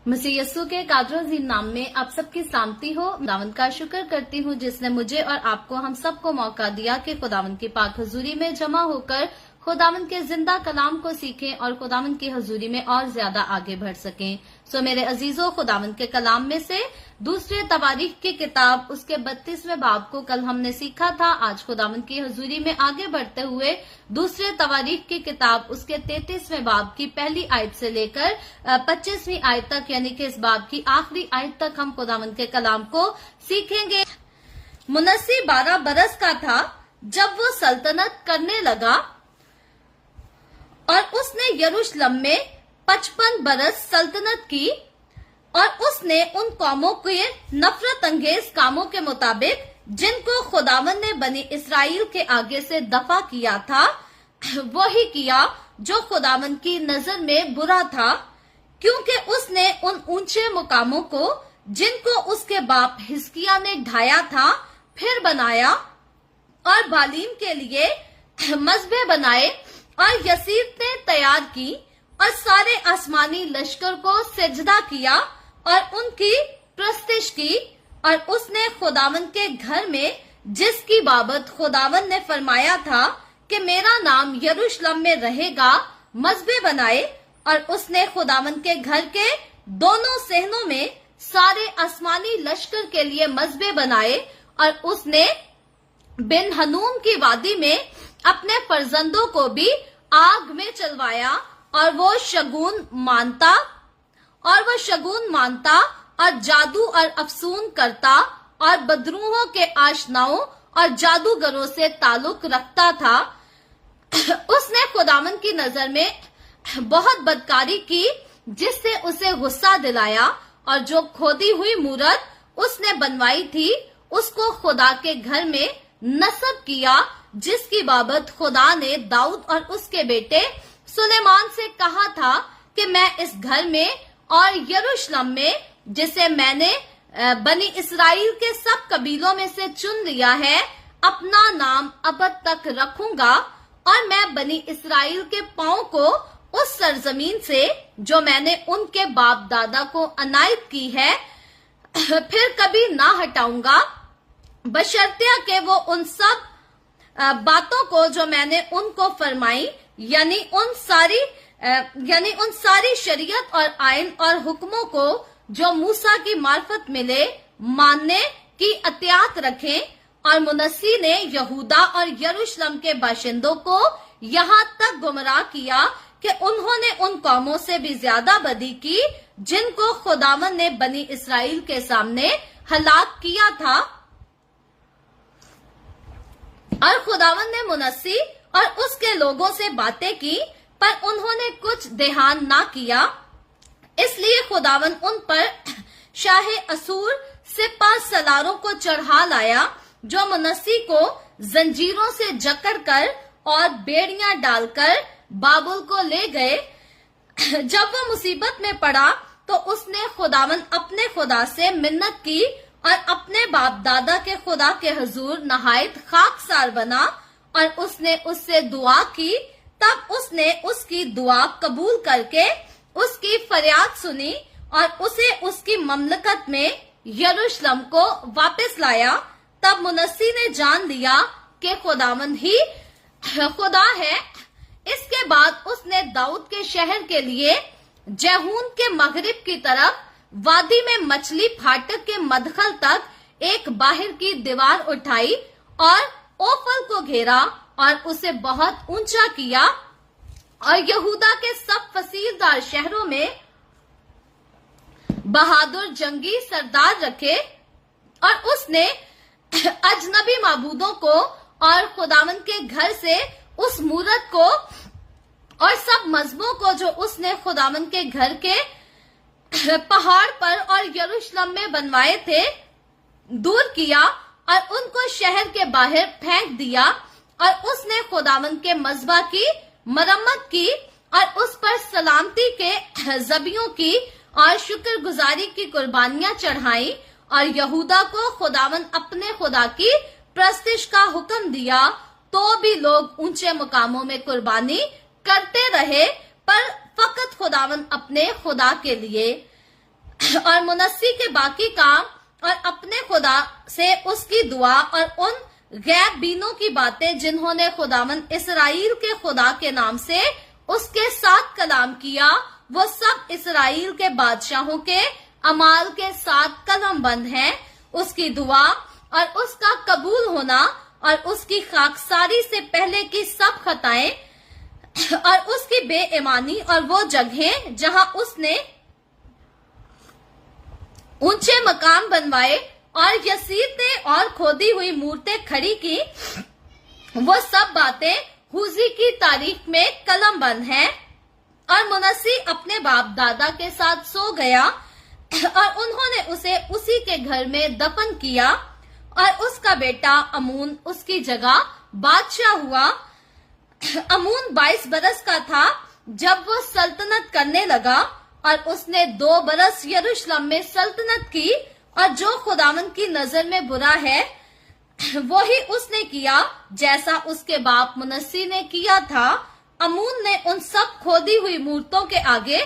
मसीह यस्सु के कादर अजीम नाम में आप सबकी सलामती हो। खुदावंद का शुक्र करती हूँ जिसने मुझे और आपको हम सबको मौका दिया कि खुदावंद की पाक हजूरी में जमा होकर खुदावंद के जिंदा कलाम को सीखें और खुदावंद की हजूरी में और ज्यादा आगे बढ़ सकें। सो मेरे अजीजों, खुदावंद के कलाम में से दूसरे तवारीख की किताब उसके 32वें बाब को कल हमने सीखा था। आज खुदावंद की हजूरी में आगे बढ़ते हुए दूसरे तवारीख की किताब उसके 33वें बाब की पहली आयत से लेकर 25वीं आयत तक, यानी कि इस बाब की आखिरी आयत तक हम खुदावंद के कलाम को सीखेंगे। मुनस्सी 12 बरस का था जब वो सल्तनत करने लगा और उसने यरूशलेम में 55 बरस सल्तनत की और उसने उन कौमों के नफरत अंगेज कामों के मुताबिक जिनको खुदावन ने बनी इसराइल के आगे से दफा किया था वही किया जो खुदावन की नजर में बुरा था, क्योंकि उसने उन ऊंचे मुकामों को जिनको उसके बाप हिजकिय्याह ने ढाया था फिर बनाया और बालीम के लिए मज़बे बनाए और यसीरतें तैयार की और सारे आसमानी लश्कर को सिजदा किया और उनकी प्रस्तिश की। और उसने खुदावन के घर में जिसकी बाबत खुदावन ने फरमाया था कि मेरा नाम यरूशलेम में रहेगा मज़बे बनाए, और उसने खुदावन के घर के दोनों सहनों में सारे आसमानी लश्कर के लिए मज़बे बनाए। और उसने बिन हनूम की वादी में अपने फर्जंदों को भी आग में चलवाया और वो शगुन मानता और जादू और अफसून करता और बदरूहों के आशनाओं और जादूगरों से ताल्लुक रखता था। उसने खुदावन की नजर में बहुत बदकारी की जिससे उसे गुस्सा दिलाया, और जो खोदी हुई मूरत उसने बनवाई थी उसको खुदा के घर में नस्ब किया, जिसकी बाबत खुदा ने दाऊद और उसके बेटे सुलेमान से कहा था कि मैं इस घर में और यरूशलेम में जिसे मैंने बनी इसराइल के सब कबीलों में से चुन लिया है अपना नाम अबद तक रखूंगा, और मैं बनी इसराइल के पांव को उस सरजमीन से जो मैंने उनके बाप दादा को अनायत की है फिर कभी ना हटाऊंगा, बशर्तिया के वो उन सब बातों को जो मैंने उनको फरमाई यानी उन सारी शरीयत और आइन और हुक्मों को जो मूसा की मार्फत मिले मानने की अतियात रखें। और मुनस्सी ने यहूदा और यरूशलेम के बाशिंदों को यहाँ तक गुमराह किया कि उन्होंने उन कौमों से भी ज्यादा बदी की जिनको खुदावन ने बनी इसराइल के सामने हलाक किया था। और खुदावन ने मुनस्सी और उसके लोगों से बातें की, पर उन्होंने कुछ ध्यान ना किया, इसलिए खुदावन उन पर शाहे असूर सिपा सलारों को चढ़ा लाया, जो मुनस्सी को जंजीरों से जकड़ कर और बेड़ियां डालकर बाबुल को ले गए। जब वो मुसीबत में पड़ा तो उसने खुदावन अपने खुदा से मिन्नत की और अपने बाप दादा के खुदा के हुजूर नहायत खाकसार बना, और उसने उससे दुआ की। तब उसने उसकी दुआ कबूल करके उसकी फरियाद सुनी और उसे उसकी ममलकत में यरूशलेम को वापस लाया। तब मुनस्सी ने जान लिया कि खुदावंद ही खुदा है। इसके बाद उसने दाऊद के शहर के लिए जहून के मगरिब की तरफ वादी में मछली फाटक के मदखल तक एक बाहर की दीवार उठाई और ओफल को घेरा और उसे बहुत ऊंचा किया और यहूदा के सब फसीलदार शहरों में बहादुर जंगी सरदार रखे। और उसने अजनबी माबूदों को और खुदावन के घर से उस मूरत को और सब मजबों को जो उसने खुदावन के घर के पहाड़ पर और यरूशलेम में बनवाए थे दूर किया और उनको शहर के बाहर फेंक दिया। और उसने खुदावन के मजबा की मरम्मत की और उस पर सलामती के जबियों की और शुक्रगुजारी की कुर्बानियां चढ़ाई। और यहूदा को खुदावन अपने खुदा की प्रस्तिश का हुक्म दिया, तो भी लोग ऊंचे मुकामों में कुर्बानी करते रहे, पर फकत खुदावन अपने खुदा के लिए। और मुनस्सी के बाकी काम और अपने खुदा से उसकी दुआ और उन गैब बीनों की बातें जिन्होंने खुदावंद इसराइल के खुदा के नाम से उसके साथ कलाम किया, वो सब इसराइल के बादशाहों के अमाल के साथ कलम बंद हैं। उसकी दुआ और उसका कबूल होना और उसकी खाकसारी से पहले की सब खताएं और उसकी बेईमानी और वो जगहें जहां उसने ऊंचे मकाम बनवाए और यसीतें और खोदी हुई मूर्तें खड़ी की, वो सब बातें हुजी की तारीख में कलम बंद हैं। और मुनस्सी अपने बाप दादा के साथ सो गया और उन्होंने उसे उसी के घर में दफन किया और उसका बेटा अमून उसकी जगह बादशाह हुआ। अमून 22 बरस का था जब वो सल्तनत करने लगा और उसने 2 बरस यरूशलेम में सल्तनत की, और जो खुदावंद की नजर में बुरा है वो ही उसने किया जैसा उसके बाप मुनस्सी ने किया था। अमून ने उन सब खोदी हुई मूर्तों के आगे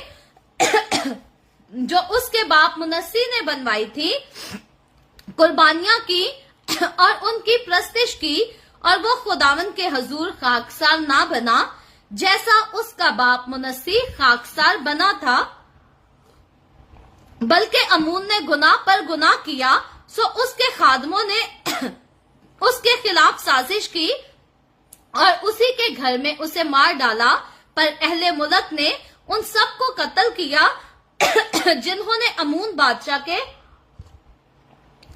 जो उसके बाप मुनस्सी ने बनवाई थी कुर्बानियां की और उनकी प्रस्तिश की, और वो खुदावंद के हजूर खाकसार ना बना जैसा उसका बाप मुनस्सी खाकसार बना था, बल्कि अमून ने गुनाह पर गुनाह किया। सो उसके खादमों ने उसके खिलाफ साजिश की और उसी के घर में उसे मार डाला। पर अहले मुल्क ने उन सबको कत्ल किया जिन्होंने अमून बादशाह के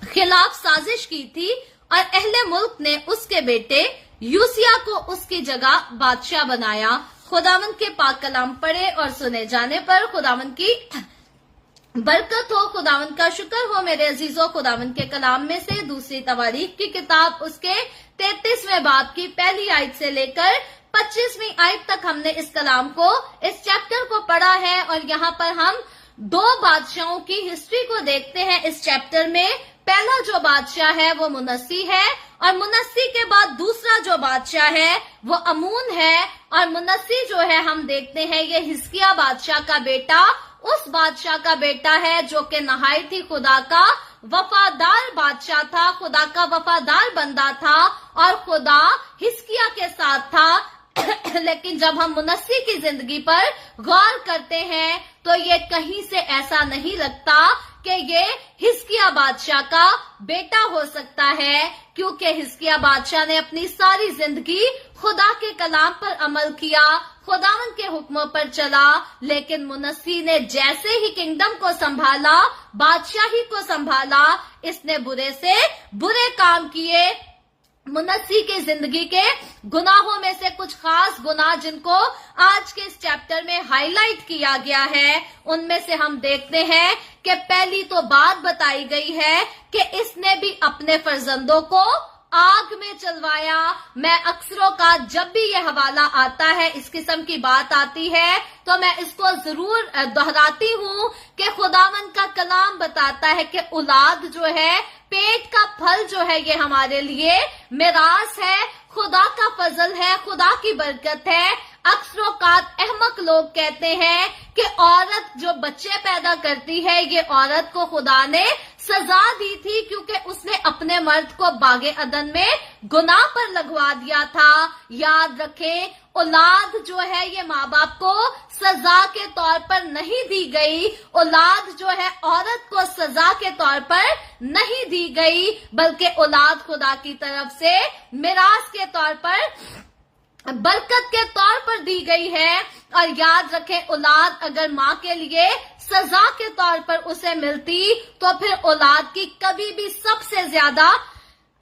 खिलाफ साजिश की थी, और अहले मुल्क ने उसके बेटे यूसिया को उसकी जगह बादशाह बनाया। खुदावंद के पाक कलाम पढ़े और सुने जाने पर खुदावंद की बरकत हो। खुदावंद का शुक्र हो मेरे अजीजों। खुदावंद के कलाम में से दूसरी तवारीख की किताब उसके 33वें बाब की पहली आयत से लेकर 25वीं आयत तक हमने इस कलाम को, इस चैप्टर को पढ़ा है, और यहाँ पर हम 2 बादशाहों की हिस्ट्री को देखते हैं। इस चैप्टर में पहला जो बादशाह है वो मुनस्सी है, और मुनस्सी के बाद दूसरा जो बादशाह है वो अमून है, और मुनस्सी जो है हम देखते हैं ये हिजकिय्याह बादशाह का बेटा, उस बादशाह का बेटा है जो कि नहायत ही खुदा का वफादार बादशाह था, खुदा का वफादार बंदा था, और खुदा हिजकिय्याह के साथ था। लेकिन जब हम मुनस्सी की जिंदगी पर गौर करते हैं तो ये कहीं से ऐसा नहीं लगता कि ये हिजकिय्याह बादशाह का बेटा हो सकता है, क्योंकि हिजकिय्याह बादशाह ने अपनी सारी जिंदगी खुदा के कलाम पर अमल किया, खुदावंद के हुक्मों पर चला। लेकिन मुनस्सी ने जैसे ही किंगडम को संभाला, बादशाही को संभाला, इसने बुरे से बुरे काम किए। मुनस्सी की जिंदगी के गुनाहों में से कुछ खास गुनाह जिनको आज के इस चैप्टर में हाईलाइट किया गया है, उनमें से हम देखते हैं कि पहली तो बात बताई गई है कि इसने भी अपने फर्जंदों को आग में चलवाया। मैं अक्सरों का जब भी ये हवाला आता है, इस किस्म की बात आती है, तो मैं इसको जरूर दोहराती हूँ कि खुदावंद का कलाम बताता है कि औलाद जो है, पेट का फल जो है, ये हमारे लिए मिरास है, खुदा का फजल है, खुदा की बरकत है। अक्सरोकात अहमक लोग कहते हैं कि औरत जो बच्चे पैदा करती है, ये औरत को खुदा ने सजा दी थी क्योंकि उसने अपने मर्द को बागे अदन में गुनाह पर लगवा दिया था। याद रखें, औलाद जो है ये माँ बाप को सजा के तौर पर नहीं दी गई, औलाद जो है औरत को सजा के तौर पर नहीं दी गई, बल्कि औलाद खुदा की तरफ से मिरास के तौर पर, बरकत के तौर पर दी गई है। और याद रखें, औलाद अगर माँ के लिए सजा के तौर पर उसे मिलती तो फिर औलाद की कभी भी सबसे ज्यादा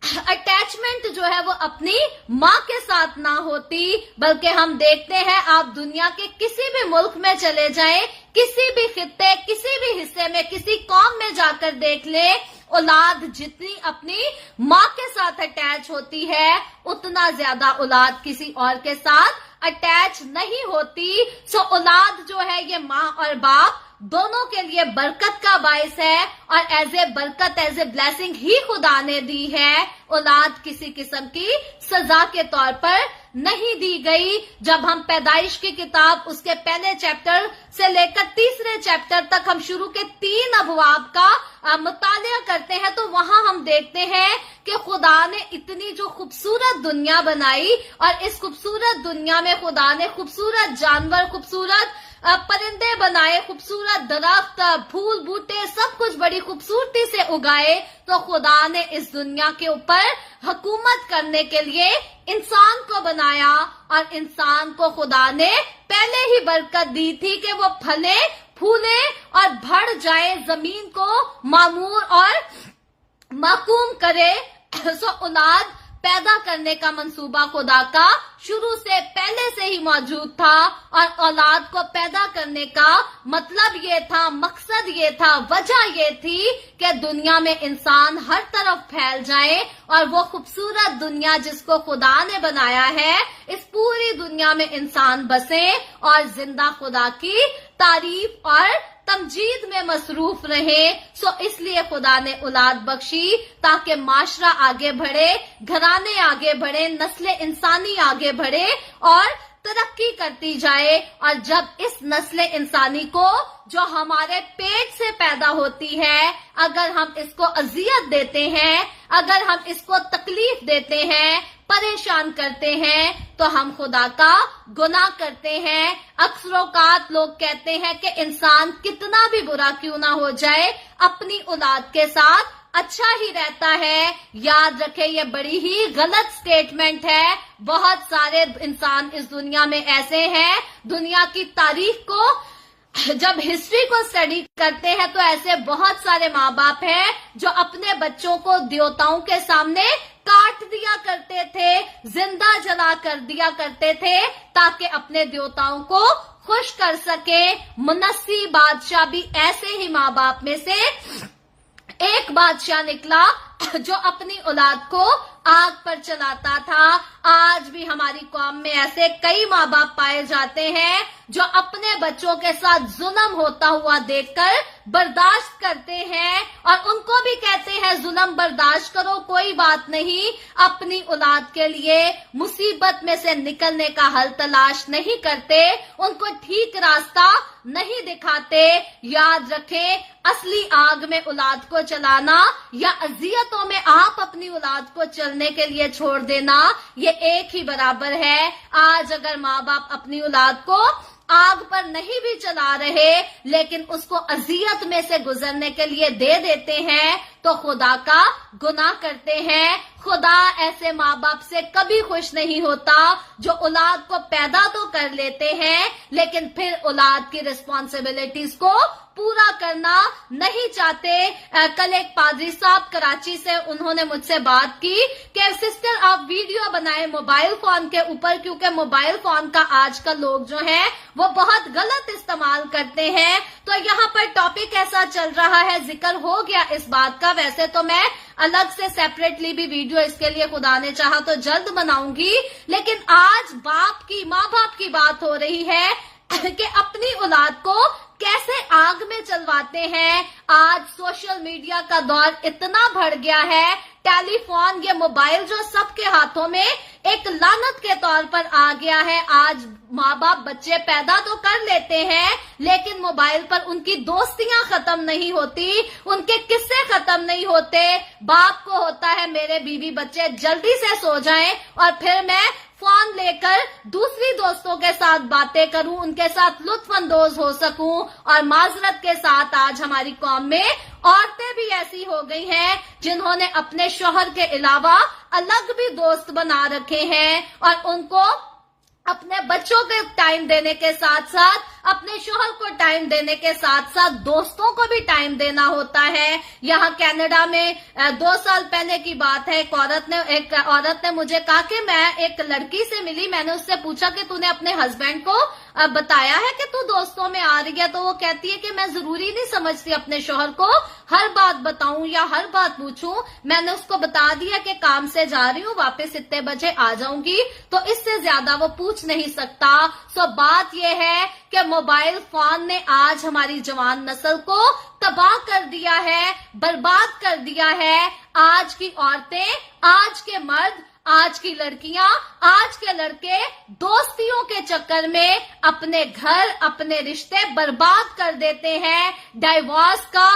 अटैचमेंट जो है वो अपनी माँ के साथ ना होती। बल्कि हम देखते हैं, आप दुनिया के किसी भी मुल्क में चले जाएं, किसी भी खित्ते, किसी भी हिस्से में, किसी कौम में जाकर देख ले, औलाद जितनी अपनी माँ के साथ अटैच होती है, उतना ज्यादा औलाद किसी और के साथ अटैच नहीं होती। सो औलाद जो है ये माँ और बाप दोनों के लिए बरकत का बायस है, और एज ए बरकत, एज ए ब्लेसिंग ही खुदा ने दी है। औलाद किसी किस्म की सजा के तौर पर नहीं दी गई। जब हम पैदाइश की किताब उसके पहले चैप्टर से लेकर तीसरे चैप्टर तक हम शुरू के 3 अबवाब का मुतालिया करते हैं तो वहां हम देखते हैं कि खुदा ने इतनी जो खूबसूरत दुनिया बनाई और इस खूबसूरत दुनिया में खुदा ने खूबसूरत जानवर, खूबसूरत परिंदे बनाए, खूबसूरत दरख्त, फूल बूटे, सब कुछ बड़ी खूबसूरती से उगाए। तो खुदा ने इस दुनिया के ऊपर हुकूमत करने के लिए इंसान को बनाया और इंसान को खुदा ने पहले ही बरकत दी थी कि वो फले फूले और बढ़ जाए, जमीन को मामूर और माकूम करे। सो औलाद पैदा करने का मंसूबा खुदा का शुरू से पहले से ही मौजूद था और औलाद को पैदा करने का मतलब ये था, मकसद ये था, वजह ये थी कि दुनिया में इंसान हर तरफ फैल जाए और वो खूबसूरत दुनिया जिसको खुदा ने बनाया है, इस पूरी दुनिया में इंसान बसे और जिंदा खुदा की तारीफ और तमजीद में मसरूफ रहे। सो इसलिए खुदा ने औलाद बख्शी ताकि माशरा आगे बढ़े, घराने आगे बढ़े, नस्ल इंसानी आगे बढ़े और तरक्की करती जाए। और जब इस नस्ल इंसानी को जो हमारे पेट से पैदा होती है, अगर हम इसको अजियत देते हैं, अगर हम इसको तकलीफ देते हैं, परेशान करते हैं, तो हम खुदा का गुनाह करते हैं। अक्सरोकात लोग कहते हैं कि इंसान कितना भी बुरा क्यों ना हो जाए, अपनी औलाद के साथ अच्छा ही रहता है। याद रखें, ये बड़ी ही गलत स्टेटमेंट है। बहुत सारे इंसान इस दुनिया में ऐसे हैं, दुनिया की तारीख को जब हिस्ट्री को स्टडी करते हैं तो ऐसे बहुत सारे माँ बाप हैं जो अपने बच्चों को देवताओं के सामने काट दिया करते थे, जिंदा जला कर दिया करते थे ताकि अपने देवताओं को खुश कर सके। मुनस्सी बादशाह भी ऐसे ही माँ बाप में से एक बादशाह निकला जो अपनी औलाद को आग पर चलाता था। आज भी हमारी कौम में ऐसे कई माँ बाप पाए जाते हैं जो अपने बच्चों के साथ जुल्म होता हुआ देखकर बर्दाश्त करते हैं और उनको भी कहते हैं जुल्म बर्दाश्त करो, कोई बात नहीं, अपनी औलाद के लिए मुसीबत में से निकलने का हल तलाश नहीं करते, उनको ठीक रास्ता नहीं दिखाते। याद रखें, असली आग में औलाद को चलाना या अजियतों में आप अपनी औलाद को चलने के लिए छोड़ देना, ये एक ही बराबर है। आज अगर माँ बाप अपनी औलाद को आग पर नहीं भी चला रहे लेकिन उसको अजियत में से गुजरने के लिए दे देते हैं तो खुदा का गुनाह करते हैं। खुदा ऐसे माँ बाप से कभी खुश नहीं होता जो औलाद को पैदा तो कर लेते हैं लेकिन फिर औलाद की रिस्पॉन्सिबिलिटीज को पूरा करना नहीं चाहते। कल एक पादरी साहब कराची से, उन्होंने मुझसे बात की कि सिस्टर आप वीडियो बनाए मोबाइल फोन के ऊपर, क्योंकि मोबाइल फोन का आजकल लोग जो हैं वो बहुत गलत इस्तेमाल करते हैं। तो यहाँ पर टॉपिक ऐसा चल रहा है, जिक्र हो गया इस बात का। वैसे तो मैं अलग से सेपरेटली भी वीडियो इसके लिए खुदा ने चाहा तो जल्द बनाऊंगी, लेकिन आज बाप की, माँ बाप की बात हो रही है कि अपनी औलाद को कैसे आग में चलवाते हैं। आज सोशल मीडिया का दौर इतना बढ़ गया है, टेलीफोन, ये मोबाइल जो सबके हाथों में एक लानत के तौर पर आ गया है। आज माँ बाप बच्चे पैदा तो कर लेते हैं लेकिन मोबाइल पर उनकी दोस्तियां खत्म नहीं होती, उनके किस्से खत्म नहीं होते। बाप को होता है मेरे बीवी बच्चे जल्दी से सो जाएं और फिर मैं फोन लेकर दूसरी दोस्तों के साथ बातें करूं, उनके साथ लुत्फ अंदोज हो सकूं। और माजरत के साथ आज हमारी कौम में औरतें भी ऐसी हो गई हैं जिन्होंने अपने शौहर के अलावा अलग भी दोस्त बना रखे हैं और उनको अपने बच्चों के टाइम देने के साथ साथ, अपने शौहर को टाइम देने के साथ साथ दोस्तों को भी टाइम देना होता है। यहाँ कनाडा में 2 साल पहले की बात है, एक औरत ने मुझे कहा कि मैं एक लड़की से मिली, मैंने उससे पूछा कि तूने अपने हस्बैंड को बताया है कि तू दोस्तों में आ रही है? तो वो कहती है कि मैं जरूरी नहीं समझती अपने शौहर को हर बात बताऊं या हर बात पूछूं, मैंने उसको बता दिया कि काम से जा रही हूँ, वापस इतने बजे आ जाऊंगी, तो इससे ज्यादा वो पूछ नहीं सकता। सो बात यह है कि मोबाइल फोन ने आज हमारी जवान नस्ल को तबाह कर दिया है, बर्बाद कर दिया है। आज की औरतें, आज के मर्द आज की लड़कियां, आज के लड़के दोस्तियों के चक्कर में अपने घर, अपने रिश्ते बर्बाद कर देते हैं। डाइवोर्स का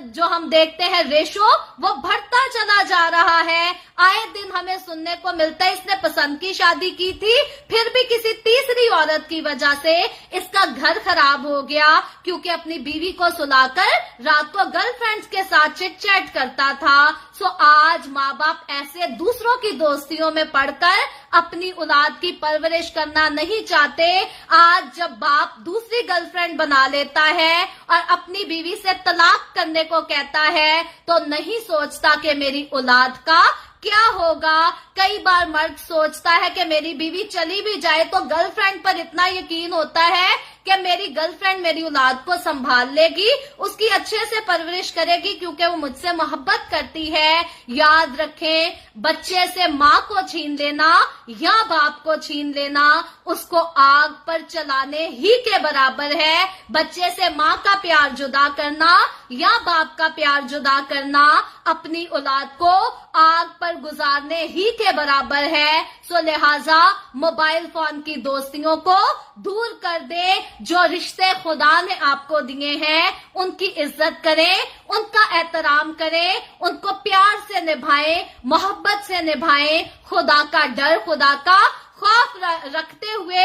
जो हम देखते हैं रेशो, वो बढ़ता चला जा रहा है। आए दिन हमें सुनने को मिलता है इसने पसंद की शादी की थी, फिर भी किसी तीसरी औरत की वजह से इसका घर खराब हो गया, क्योंकि अपनी बीवी को सुलाकर रात को गर्लफ्रेंड्स के साथ चिट चैट करता था। सो आज माँ बाप ऐसे दूसरों की दोस्तियों में पड़कर अपनी औलाद की परवरिश करना नहीं चाहते। आज जब बाप दूसरी गर्लफ्रेंड बना लेता है और अपनी बीवी से तलाक करने को कहता है, तो नहीं सोचता कि मेरी औलाद का क्या होगा। कई बार मर्द सोचता है कि मेरी बीवी चली भी जाए तो गर्लफ्रेंड पर इतना यकीन होता है कि मेरी गर्लफ्रेंड मेरी औलाद को संभाल लेगी, उसकी अच्छे से परवरिश करेगी, क्योंकि वो मुझसे मोहब्बत करती है। याद रखें, बच्चे से माँ को छीन लेना या बाप को छीन लेना उसको आग पर चलाने ही के बराबर है। बच्चे से माँ का प्यार जुदा करना या बाप का प्यार जुदा करना अपनी औलाद को आग पर गुजारने ही के बराबर है। सो लिहाजा मोबाइल फोन की दोस्तियों को दूर कर दे। जो रिश्ते खुदा ने आपको दिए हैं उनकी इज्जत करें, उनका एहतराम करें, उनको प्यार से निभाएं, मोहब्बत से निभाएं। खुदा का डर, खुदा का खौफ रखते हुए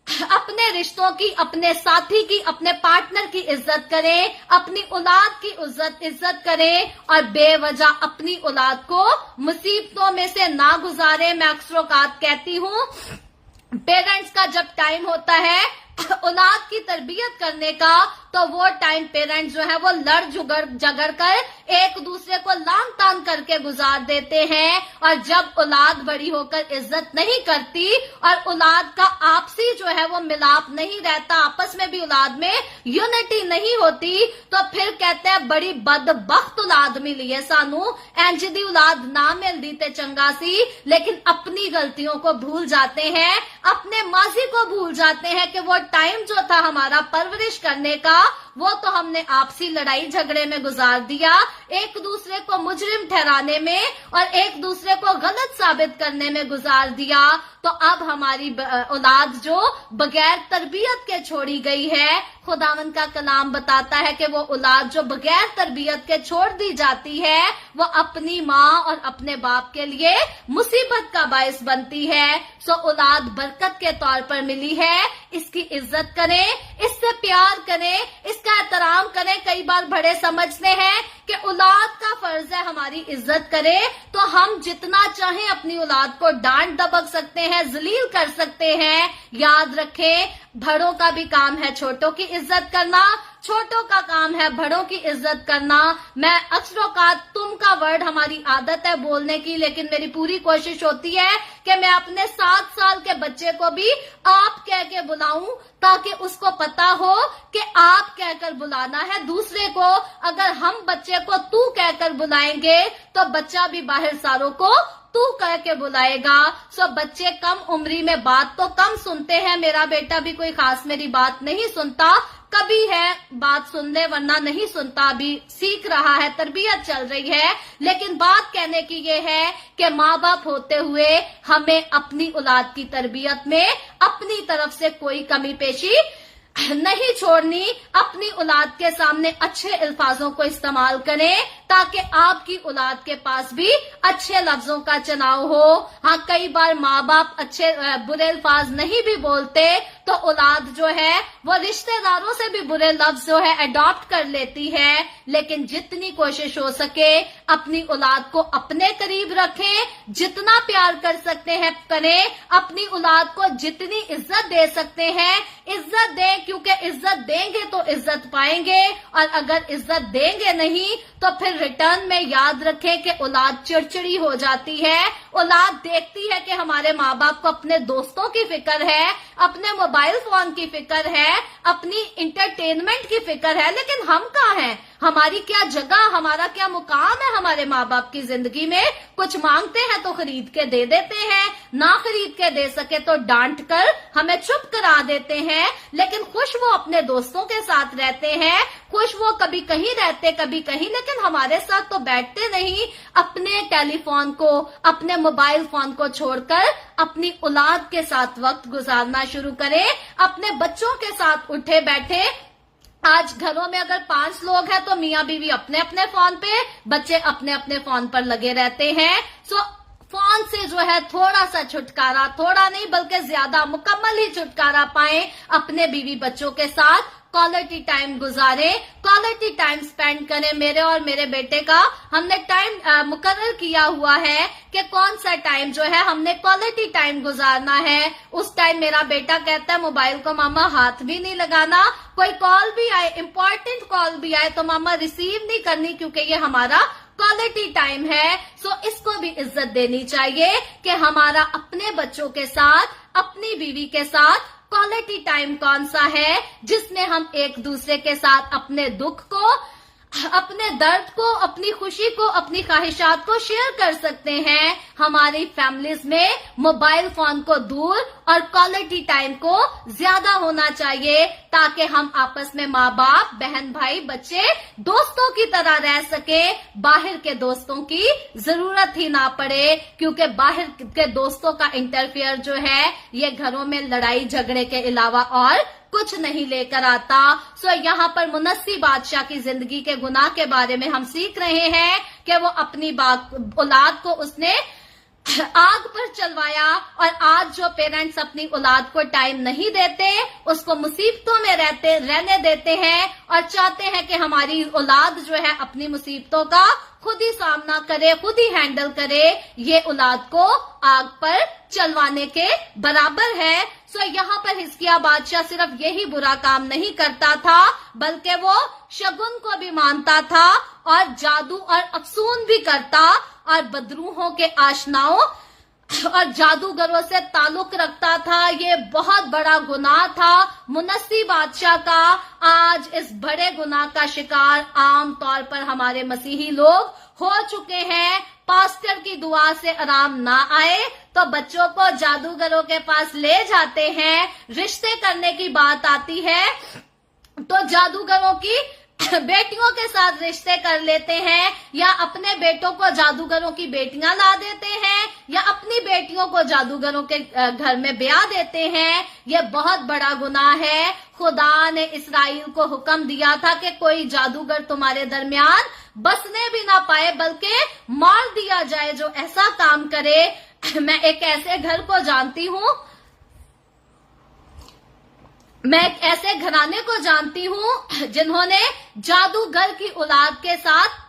अपने रिश्तों की, अपने साथी की, अपने पार्टनर की इज्जत करें, अपनी औलाद की इज्जत करें और बेवजह अपनी औलाद को मुसीबतों में से ना गुजारे। मैं अक्सर औकात कहती हूँ, पेरेंट्स का जब टाइम होता है औलाद की तरबियत करने का, तो वो टाइम पेरेंट्स जो है वो लड़ झगड़ कर एक दूसरे को लान तान करके गुजार देते हैं। और जब औलाद बड़ी होकर इज्जत नहीं करती और औलाद का आपसी जो है वो मिलाप नहीं रहता, आपस में भी औलाद में यूनिटी नहीं होती, तो फिर कहते हैं बड़ी बदबख्त औलाद मिली है सानू, इंज दी औलाद ना मिलती ते चंगा सी। लेकिन अपनी गलतियों को भूल जाते हैं, अपने माजी को भूल जाते हैं कि वो टाइम जो था हमारा परवरिश करने का, वो तो हमने आपसी लड़ाई झगड़े में गुजार दिया, एक दूसरे को मुजरिम ठहराने में और एक दूसरे को गलत साबित करने में गुजार दिया। तो अब हमारी औलाद जो बगैर तरबियत के छोड़ी गई है, खुदावंद का कलाम बताता है कि वो औलाद जो बगैर तरबियत के छोड़ दी जाती है, वो अपनी माँ और अपने बाप के लिए मुसीबत का बायस बनती है। सो औलाद बरकत के तौर पर मिली है, इसकी इज्जत करें, इससे प्यार करें, इसका एहतराम करें। कई बार बड़े समझते हैं कि औलाद का फर्ज है हमारी इज्जत करे, तो हम जितना चाहें अपनी औलाद को डांट दबक सकते हैं, जलील कर सकते हैं। याद रखें, बड़ों का भी काम है छोटों की इज्जत करना, छोटों का काम है बड़ों की इज्जत करना। मैं अक्सर तुम का वर्ड हमारी आदत है बोलने की, लेकिन मेरी पूरी कोशिश होती है कि मैं अपने 7 साल के बच्चे को भी आप कह के बुलाऊं, ताकि उसको पता हो कि आप कहकर बुलाना है दूसरे को। अगर हम बच्चे को तू कहकर बुलाएंगे तो बच्चा भी बाहर सारों को तू कह के बुलाएगा। सो बच्चे कम उम्री में बात तो कम सुनते हैं, मेरा बेटा भी कोई खास मेरी बात नहीं सुनता, कभी है बात सुन ले वरना नहीं सुनता, अभी सीख रहा है, तरबियत चल रही है। लेकिन बात कहने की ये है कि माँ बाप होते हुए हमें अपनी औलाद की तरबियत में अपनी तरफ से कोई कमी पेशी नहीं छोड़नी। अपनी औलाद के सामने अच्छे अल्फाजों को इस्तेमाल करें ताकि आपकी औलाद के पास भी अच्छे लफ्जों का चुनाव हो। हाँ, कई बार माँ बाप अच्छे बुरे अल्फाज नहीं भी बोलते तो औलाद जो है वो रिश्तेदारों से भी बुरे लफ्ज जो है अडॉप्ट कर लेती है। लेकिन जितनी कोशिश हो सके अपनी औलाद को अपने करीब रखें, जितना प्यार कर सकते हैं करें, अपनी औलाद को जितनी इज्जत दे सकते हैं इज्जत दें, क्योंकि इज्जत देंगे तो इज्जत पाएंगे, और अगर इज्जत देंगे नहीं तो फिर रिटर्न में याद रखें कि औलाद चिड़चिड़ी हो जाती है। औलाद देखती है कि हमारे माँ बाप को अपने दोस्तों की फिक्र है, अपने मोबाइल फोन की फिक्र है, अपनी इंटरटेनमेंट की फिक्र है, लेकिन हम कहाँ हैं? हमारी क्या जगह, हमारा क्या मुकाम है हमारे माँ बाप की जिंदगी में। कुछ मांगते हैं तो खरीद के दे देते हैं, ना खरीद के दे सके तो डांट कर हमें चुप करा देते हैं, लेकिन खुश वो अपने दोस्तों के साथ रहते हैं, खुश वो कभी कहीं रहते कभी कहीं, लेकिन हमारे साथ तो बैठते नहीं। अपने टेलीफोन को, अपने मोबाइल फोन को छोड़कर अपनी औलाद के साथ वक्त गुजारना शुरू करें, अपने बच्चों के साथ उठे बैठे। आज घरों में अगर 5 लोग हैं तो मियां बीवी अपने अपने फोन पे, बच्चे अपने अपने फोन पर लगे रहते हैं। सो फोन से जो है थोड़ा सा छुटकारा, थोड़ा नहीं बल्कि ज्यादा मुकम्मल ही छुटकारा पाएं, अपने बीवी बच्चों के साथ क्वालिटी टाइम गुजारें, क्वालिटी टाइम स्पेंड करें। मेरे और मेरे बेटे का हमने टाइम मुकर्रर किया हुआ है कि कौन सा टाइम जो है हमने क्वालिटी टाइम गुजारना है। उस टाइम मेरा बेटा कहता है मोबाइल को मामा हाथ भी नहीं लगाना, कोई कॉल भी आए, इम्पोर्टेंट कॉल भी आए तो मामा रिसीव नहीं करनी, क्योंकि ये हमारा क्वालिटी टाइम है। सो इसको भी इज्जत देनी चाहिए कि हमारा अपने बच्चों के साथ, अपनी बीवी के साथ क्वालिटी टाइम कौन सा है जिसमें हम एक दूसरे के साथ अपने दुख को, अपने दर्द को, अपनी खुशी को, अपनी ख्वाहिशात को शेयर कर सकते हैं। हमारी फैमिलीज में मोबाइल फोन को दूर और क्वालिटी टाइम को ज्यादा होना चाहिए, ताकि हम आपस में माँ बाप, बहन भाई, बच्चे दोस्तों की तरह रह सके। बाहर के दोस्तों की जरूरत ही ना पड़े, क्योंकि बाहर के दोस्तों का इंटरफेयर जो है ये घरों में लड़ाई झगड़े के अलावा और कुछ नहीं लेकर आता। सो यहाँ पर मुनस्सी बादशाह की जिंदगी के गुनाह के बारे में हम सीख रहे हैं कि वो अपनी औलाद को उसने आग पर चलवाया, और आज जो पेरेंट्स अपनी औलाद को टाइम नहीं देते, उसको मुसीबतों में रहने देते हैं और चाहते हैं कि हमारी औलाद जो है अपनी मुसीबतों का खुद ही सामना करे, खुद ही हैंडल करे, ये औलाद को आग पर चलवाने के बराबर है। सो यहाँ पर हिजकिय्याह बादशाह सिर्फ यही बुरा काम नहीं करता था, बल्कि वो शगुन को भी मानता था और जादू और अफसून भी करता और बदरूहों के आशनाओं और जादूगरों से ताल्लुक रखता था। ये बहुत बड़ा गुनाह था मुनस्सी बादशाह का। आज इस बड़े गुनाह का शिकार आम तौर पर हमारे मसीही लोग हो चुके हैं। पास्टर की दुआ से आराम ना आए तो बच्चों को जादूगरों के पास ले जाते हैं। रिश्ते करने की बात आती है तो जादूगरों की बेटियों के साथ रिश्ते कर लेते हैं, या अपने बेटों को जादूगरों की बेटियां ला देते हैं, या अपनी बेटियों को जादूगरों के घर में ब्याह देते हैं। यह बहुत बड़ा गुनाह है। खुदा ने इस्राइल को हुक्म दिया था कि कोई जादूगर तुम्हारे दरमियान बसने भी ना पाए, बल्कि मार दिया जाए जो ऐसा काम करे। मैं एक ऐसे घर को जानती हूँ, मैं एक ऐसे घराने को जानती हूँ जिन्होंने जादूगर की औलाद के साथ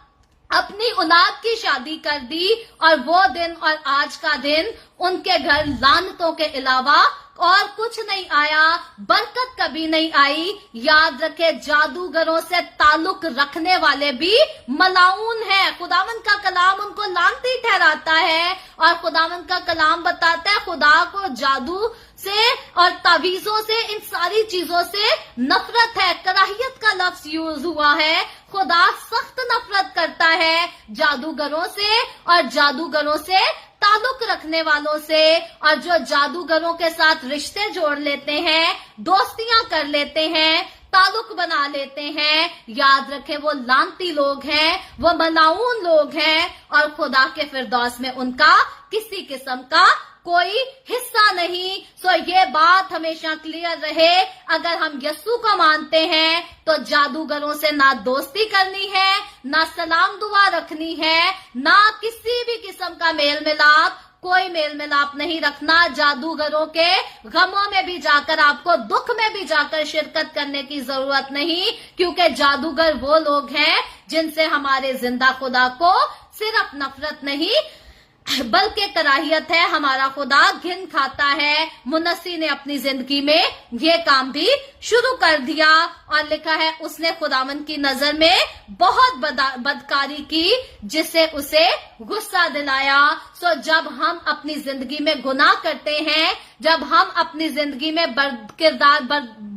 अपनी औलाद की शादी कर दी, और वो दिन और आज का दिन उनके घर लानतों के अलावा और कुछ नहीं आया, बरकत कभी नहीं आई। याद रखे, जादूगरों से ताल्लुक रखने वाले भी मलाऊन हैं। खुदावंद का कलाम उनको लानती ठहराता है, और खुदावंद का कलाम बताता है खुदा को जादू से और तावीजों से, इन सारी चीजों से नफरत है। कराहियत का लफ्ज यूज हुआ है। खुदा सख्त नफरत करता है जादूगरों से और जादूगरों से ताल्लुक रखने वालों से, और जो जादूगरों के साथ रिश्ते जोड़ लेते हैं, दोस्तियां कर लेते हैं, ताल्लुक बना लेते हैं, याद रखें वो लानती लोग हैं, वो मलाऊन लोग हैं, और खुदा के फिरदौस में उनका किसी किस्म का कोई हिस्सा नहीं। सो ये बात हमेशा क्लियर रहे, अगर हम यस्सु को मानते हैं तो जादूगरों से ना दोस्ती करनी है, ना सलाम दुआ रखनी है, ना किसी भी किस्म का मेल मिलाप, कोई मेल मिलाप नहीं रखना। जादूगरों के गमों में भी जाकर, आपको दुख में भी जाकर शिरकत करने की जरूरत नहीं, क्योंकि जादूगर वो लोग हैं जिनसे हमारे जिंदा खुदा को सिर्फ नफरत नहीं बल्कि कराहियत है। हमारा खुदा घिन खाता है। मुनस्सी ने अपनी जिंदगी में ये काम भी शुरू कर दिया, और लिखा है उसने खुदावंद की नजर में बहुत बदकारी की, जिससे उसे गुस्सा दिलाया। सो जब हम अपनी जिंदगी में गुनाह करते हैं, जब हम अपनी जिंदगी में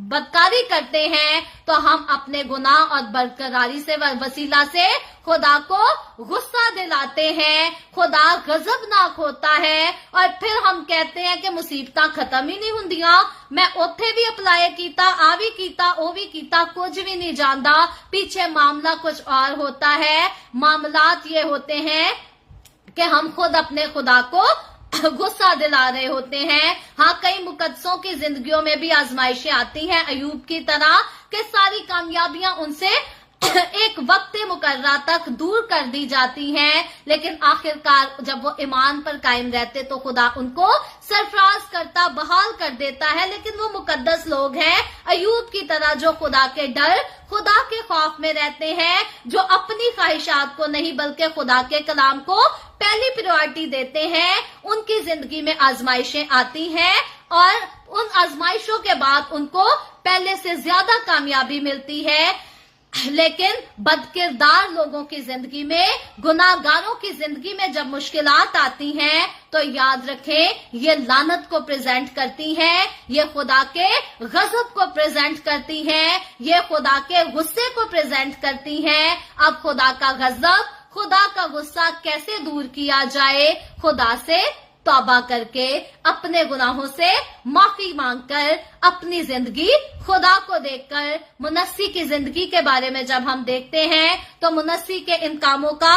बदकारी करते हैं तो हम अपने गुनाह और बरकरारी से वसीला से खुदा को गुस्सा दिलाते हैं, खुदा गजबनाक होता है और फिर हम कहते हैं कि मुसीबतां खत्म ही नहीं हुंदियां, मैं उत्थे भी अप्लाई कीता, आ भी कीता, ओ भी कीता, कुछ भी नहीं जानता, पीछे मामला कुछ और होता है। मामलात ये होते हैं कि हम खुद अपने खुदा को गुस्सा दिला रहे होते हैं। हाँ, कई मुकद्दसों की जिंदगियों में भी आजमाइशें आती हैं अयूब की तरह कि सारी कामयाबियां उनसे एक वक्त मुकर्रा तक दूर कर दी जाती हैं, लेकिन आखिरकार जब वो ईमान पर कायम रहते तो खुदा उनको सरफराज करता, बहाल कर देता है। लेकिन वो मुकद्दस लोग हैं अयूब की तरह जो खुदा के डर, खुदा के खौफ में रहते हैं, जो अपनी ख्वाहिशात को नहीं बल्कि खुदा के कलाम को पहली प्रायोरिटी देते हैं। उनकी जिंदगी में आजमाइशें आती हैं और उन आजमाइशों के बाद उनको पहले से ज्यादा कामयाबी मिलती है। लेकिन बदकिरदार लोगों की जिंदगी में, गुनाहगारों की जिंदगी में जब मुश्किलात आती हैं तो याद रखें ये लानत को प्रेजेंट करती हैं, ये खुदा के गजब को प्रेजेंट करती हैं, ये खुदा के गुस्से को प्रेजेंट करती हैं। अब खुदा का गजब, खुदा का गुस्सा कैसे दूर किया जाए? खुदा से तौबा करके, अपने गुनाहों से माफी मांगकर, अपनी जिंदगी खुदा को देखकर। मुनस्सी की जिंदगी के बारे में जब हम देखते हैं तो मुनस्सी के इन कामों का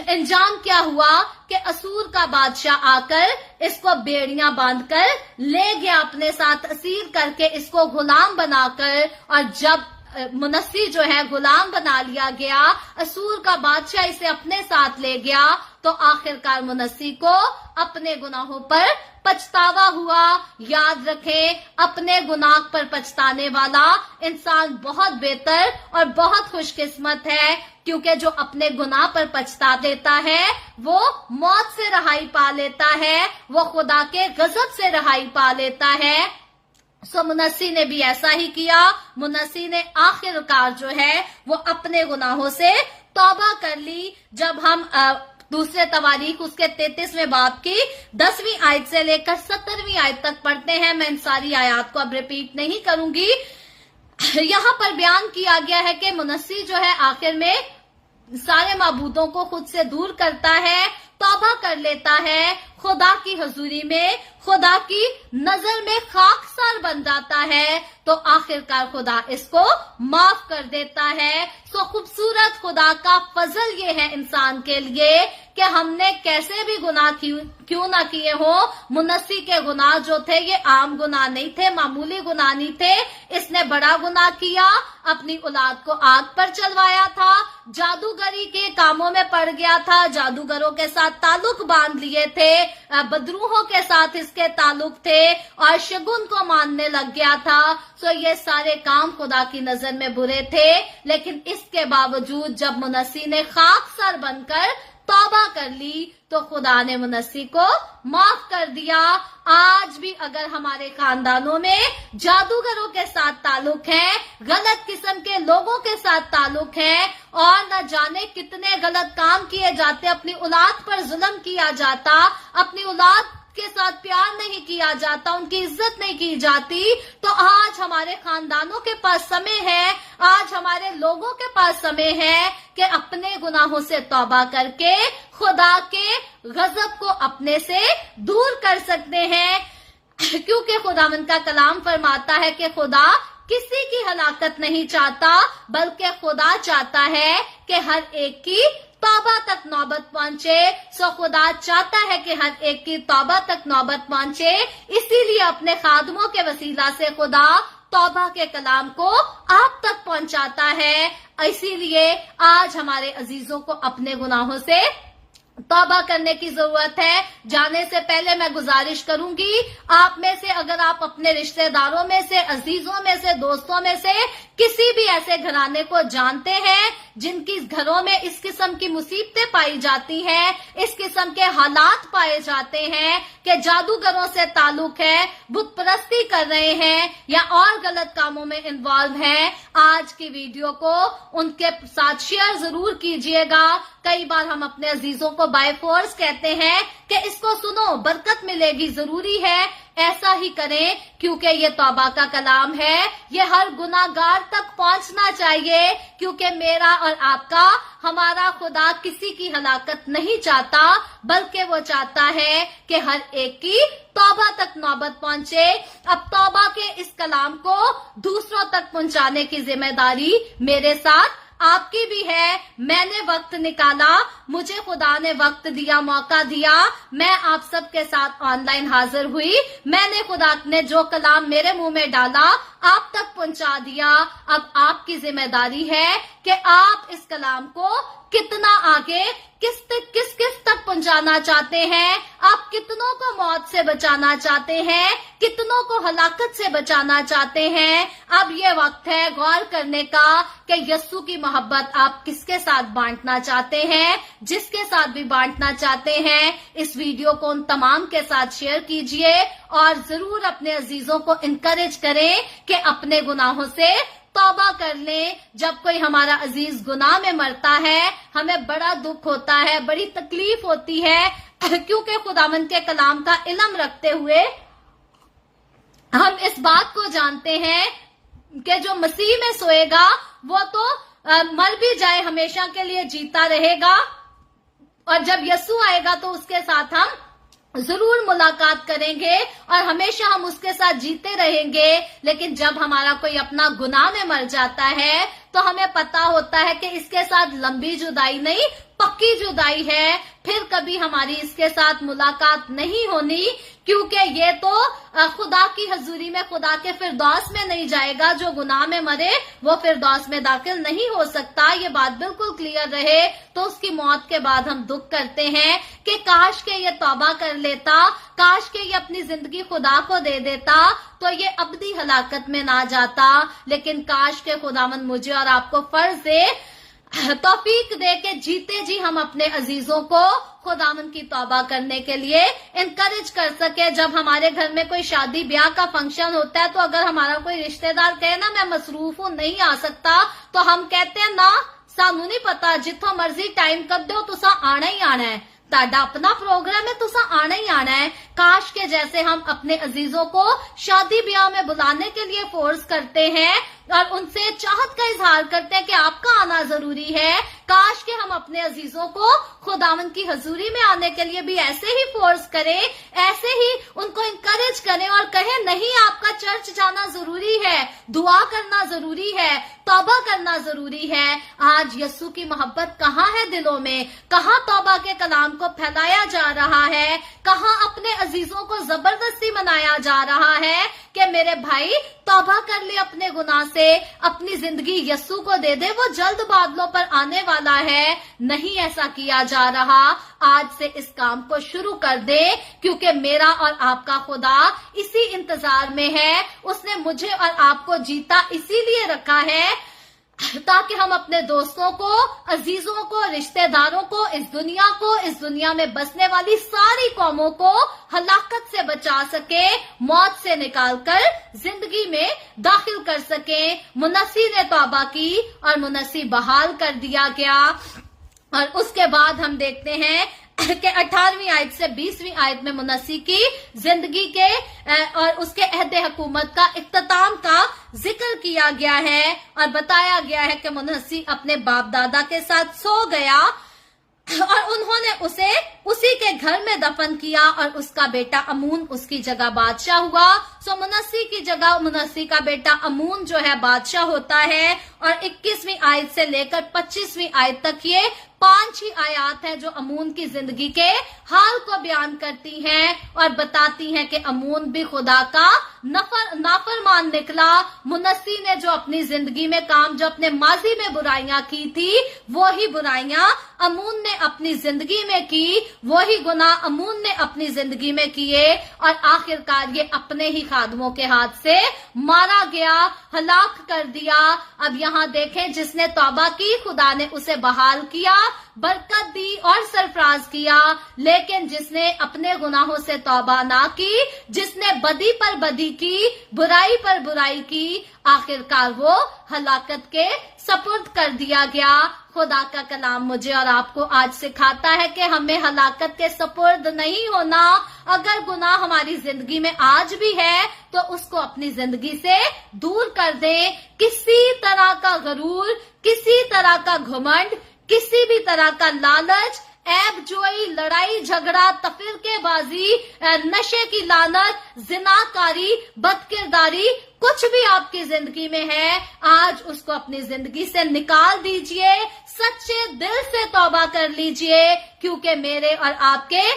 अंजाम क्या हुआ कि असूर का बादशाह आकर इसको बेड़ियां बांधकर ले गया, अपने साथ असीर करके इसको गुलाम बनाकर। और जब मुनस्सी जो है गुलाम बना लिया गया, असूर का बादशाह इसे अपने साथ ले गया, तो आखिरकार मुनस्सी को अपने गुनाहों पर पछतावा हुआ। याद रखें, अपने गुनाह पर पछताने वाला इंसान बहुत बेहतर और बहुत खुशकिस्मत है, क्योंकि जो अपने गुनाह पर पछता देता है वो मौत से रहाई पा लेता है, वो खुदा के गजब से रहाई पा लेता है। सो मुनस्सी ने भी ऐसा ही किया। मुनस्सी ने आखिरकार जो है वो अपने गुनाहों से तौबा कर ली। जब हम दूसरे तवारीख उसके 33वें बाब की 10वीं आयत से लेकर 17वीं आयत तक पढ़ते हैं, मैं इन सारी आयत को अब रिपीट नहीं करूंगी। यहाँ पर बयान किया गया है कि मुनस्सी जो है आखिर में सारे माबूदों को खुद से दूर करता है, तौबा कर लेता है, खुदा की हजूरी में, खुदा की नजर में खाकसार बन जाता है, तो आखिरकार खुदा इसको माफ कर देता है। सो खूबसूरत खुदा का फजल ये है इंसान के लिए कि हमने कैसे भी गुनाह क्यों ना किए हो। मुनस्सी के गुनाह जो थे ये आम गुनाह नहीं थे, मामूली गुनाह नहीं थे। इसने बड़ा गुनाह किया, अपनी औलाद को आग पर चलवाया था, जादूगरी के कामों में पड़ गया था, जादूगरों के साथ ताल्लुक बांध लिए थे, बदरूहों के साथ इसके ताल्लुक थे और शगुन को मानने लग गया था। सो ये सारे काम खुदा की नजर में बुरे थे, लेकिन इसके बावजूद जब मुनस्सी ने खाकसार बनकर तौबा कर ली तो खुदा ने मुनस्सी को माफ कर दिया। आज भी अगर हमारे खानदानों में जादूगरों के साथ ताल्लुक है, गलत किस्म के लोगों के साथ ताल्लुक है और न जाने कितने गलत काम किए जाते, अपनी औलाद पर जुल्म किया जाता, अपनी औलाद के साथ प्यार नहीं किया जाता, उनकी इज्जत नहीं की जाती, तो आज हमारे खानदानों के पास समय है, आज हमारे लोगों के पास समय है कि अपने गुनाहों से तौबा करके खुदा के गजब को अपने से दूर कर सकते हैं। क्योंकि खुदावंद का कलाम फरमाता है कि खुदा किसी की हलाकत नहीं चाहता, बल्कि खुदा चाहता है कि हर एक की तौबा तक नौबत पहुंचे। सो खुदा चाहता है कि हर एक की तौबा तक नौबत पहुंचे, इसीलिए अपने खादमों के वसीला से खुदा तौबा के कलाम को आप तक पहुंचाता है। इसीलिए आज हमारे अजीजों को अपने गुनाहों से तौबा करने की जरूरत है। जाने से पहले मैं गुजारिश करूंगी, आप में से अगर आप अपने रिश्तेदारों में से, अजीजों में से, दोस्तों में से किसी भी ऐसे घराने को जानते हैं जिनकी घरों में इस किस्म की मुसीबतें पाई जाती हैं, इस किस्म के हालात पाए जाते हैं कि जादूगरों से ताल्लुक है, बुत परस्ती कर रहे हैं या और गलत कामों में इन्वॉल्व हैं, आज की वीडियो को उनके साथ शेयर जरूर कीजिएगा। कई बार हम अपने अजीजों को बाय फोर्स कहते हैं कि इसको सुनो, बरकत मिलेगी। जरूरी है ऐसा ही करें, क्योंकि ये तौबा का कलाम है, ये हर गुनाहगार तक पहुंचना चाहिए, क्योंकि मेरा और आपका, हमारा खुदा किसी की हलाकत नहीं चाहता, बल्कि वो चाहता है कि हर एक की तौबा तक नौबत पहुंचे। अब तौबा के इस कलाम को दूसरों तक पहुंचाने की जिम्मेदारी मेरे साथ आपकी भी है। मैंने वक्त निकाला, मुझे खुदा ने वक्त दिया, मौका दिया, मैं आप सबके साथ ऑनलाइन हाजिर हुई, मैंने खुदा ने जो कलाम मेरे मुंह में डाला आप तक पहुंचा दिया। अब आपकी जिम्मेदारी है कि आप इस कलाम को कितना आगे किस तक पहुंचाना चाहते हैं, आप कितनों को मौत से बचाना चाहते हैं, कितनों को हलाकत से बचाना चाहते हैं। अब ये वक्त है गौर करने का कि यस्सु की मोहब्बत आप किसके साथ बांटना चाहते हैं। जिसके साथ भी बांटना चाहते हैं, इस वीडियो को उन तमाम के साथ शेयर कीजिए और जरूर अपने अजीजों को इनकरेज करें कि अपने गुनाहों से तौबा कर लें। जब कोई हमारा अजीज गुनाह में मरता है, हमें बड़ा दुख होता है, बड़ी तकलीफ होती है, क्योंकि खुदावंद के कलाम का इल्म रखते हुए हम इस बात को जानते हैं कि जो मसीह में सोएगा वो तो मर भी जाए हमेशा के लिए जीता रहेगा, और जब यस्सु आएगा तो उसके साथ हम जरूर मुलाकात करेंगे और हमेशा हम उसके साथ जीते रहेंगे। लेकिन जब हमारा कोई अपना गुनाह में मर जाता है तो हमें पता होता है कि इसके साथ लंबी जुदाई नहीं, पक्की जुदाई है, फिर कभी हमारी इसके साथ मुलाकात नहीं होनी, क्योंकि ये तो खुदा की हजूरी में, खुदा के फिरदौस में नहीं जाएगा। जो गुनाह में मरे वो फिरदौस में दाखिल नहीं हो सकता, ये बात बिल्कुल क्लियर रहे। तो उसकी मौत के बाद हम दुख करते हैं कि काश के ये तौबा कर लेता, काश के ये अपनी जिंदगी खुदा को दे देता तो ये अबदी हलाकत में ना जाता। लेकिन काश के खुदावंद मुझे और आपको फर्ज दे, तौफीक दे के जीते जी हम अपने अजीजों को खुदावंद की तौबा करने के लिए इनकरेज कर सके। जब हमारे घर में कोई शादी ब्याह का फंक्शन होता है तो अगर हमारा कोई रिश्तेदार कहे ना मैं मसरूफ हूं नहीं आ सकता, तो हम कहते हैं ना सानू नहीं पता, जिथों मर्जी टाइम कर दो तुसा आना ही आना है, ताड़ा अपना प्रोग्राम है तुसा आना ही आना है। काश के जैसे हम अपने अजीजों को शादी ब्याह में बुलाने के लिए फोर्स करते हैं और उनसे चाहत का इजहार करते हैं कि आपका आना जरूरी है, काश के हम अपने अजीजों को खुदावंद की हजूरी में आने के लिए भी ऐसे ही फोर्स करें, ऐसे ही उनको इंकरेज करें और कहें नहीं आपका चर्च जाना जरूरी है, दुआ करना जरूरी है, तौबा करना जरूरी है। आज यस्सु की मोहब्बत कहाँ है दिलों में, कहाँ तौबा के कलाम को फैलाया जा रहा है, कहाँ अपने अजीजों को जबरदस्ती मनाया जा रहा है कि मेरे भाई तौबा कर ले अपने गुनाह से, अपनी जिंदगी यस्सु को दे दे, वो जल्द बादलों पर आने वाला है। नहीं ऐसा किया जा रहा। आज से इस काम को शुरू कर दे, क्योंकि मेरा और आपका खुदा इसी इंतजार में है। उसने मुझे और आपको जीता इसीलिए रखा है ताकि हम अपने दोस्तों को, अजीजों को, रिश्तेदारों को, इस दुनिया में बसने वाली सारी कौमों को हलाकत से बचा सके, मौत से निकालकर जिंदगी में दाखिल कर सके। मुनस्सी ने तौबा की और मुनस्सी बहाल कर दिया गया। और उसके बाद हम देखते हैं कि 18वीं आयत से 20वीं आयत में मुनस्सी की जिंदगी के और उसके अहद हुकूमत का इख्तिताम का जिक्र किया गया है और बताया गया है कि मुनस्सी अपने बाप दादा के साथ सो गया और उन्होंने उसे उसी के घर में दफन किया और उसका बेटा अमून उसकी जगह बादशाह हुआ। सो मुनस्सी की जगह मुनस्सी का बेटा अमून जो है बादशाह होता है। और 21वीं आयत से लेकर 25वीं आयत तक ये 5 ही आयात हैं जो अमून की जिंदगी के हाल को बयान करती हैं और बताती हैं कि अमून भी खुदा का नाफरमान निकला। मुनस्सी ने जो अपनी जिंदगी में काम, जो अपने माजी में बुराइयां की थी, वो ही बुराइयां अमून ने अपनी जिंदगी में की, वो ही गुनाह अमून ने अपनी जिंदगी में किए और आखिरकार ये अपने ही खादमों के हाथ से मारा गया, हलाक कर दिया। अब यहाँ देखें, जिसने तौबा की खुदा ने उसे बहाल किया, बरकत दी और सरफराज किया, लेकिन जिसने अपने गुनाहों से तौबा ना की, जिसने बदी पर बदी की, बुराई पर बुराई की, आखिरकार वो हलाकत के सपुर्द कर दिया गया। खुदा का कलाम मुझे और आपको आज सिखाता है कि हमें हलाकत के सपुर्द नहीं होना। अगर गुनाह हमारी जिंदगी में आज भी है तो उसको अपनी जिंदगी से दूर कर दें। किसी तरह का गरूर, किसी तरह का घमंड, किसी भी तरह का लालच, ऐब जोई, लड़ाई झगड़ा, तफरीकेबाजी, नशे की लानत, जिनाकारी, बदकिरदारी, कुछ भी आपकी जिंदगी में है, आज उसको अपनी जिंदगी से निकाल दीजिए। सच्चे दिल से तौबा कर लीजिए, क्योंकि मेरे और आपके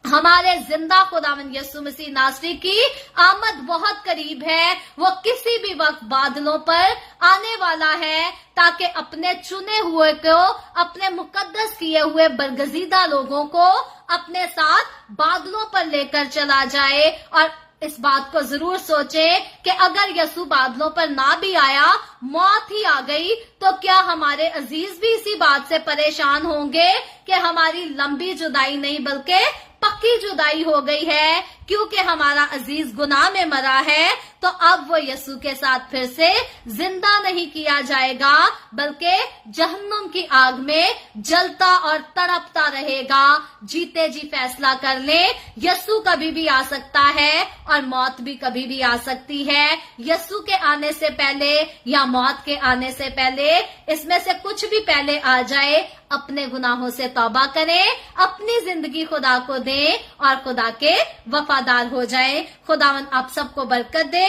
हमारे जिंदा खुदावंद यीशु मसीह नासरी की आमद बहुत करीब है। वो किसी भी वक्त बादलों पर आने वाला है, ताकि अपने चुने हुए को, अपने मुकद्दस किए हुए बरगजीदा लोगों को अपने साथ बादलों पर लेकर चला जाए। और इस बात को जरूर सोचें कि अगर यीशु बादलों पर ना भी आया, मौत ही आ गई, तो क्या हमारे अजीज भी इसी बात से परेशान होंगे कि हमारी लंबी जुदाई नहीं बल्कि पक्की जुदाई हो गई है, क्योंकि हमारा अजीज गुनाह में मरा है। तो अब वो यीशु के साथ फिर से जिंदा नहीं किया जाएगा, बल्कि जहन्नुम की आग में जलता और तड़पता रहेगा। जीते जी फैसला कर ले, यीशु कभी भी आ सकता है और मौत भी कभी भी आ सकती है। यीशु के आने से पहले या मौत के आने से पहले, इसमें से कुछ भी पहले आ जाए, अपने गुनाहों से तौबा करें, अपनी जिंदगी खुदा को दें और खुदा के वफादार हो जाएं। खुदावंद आप सबको बरकत दे।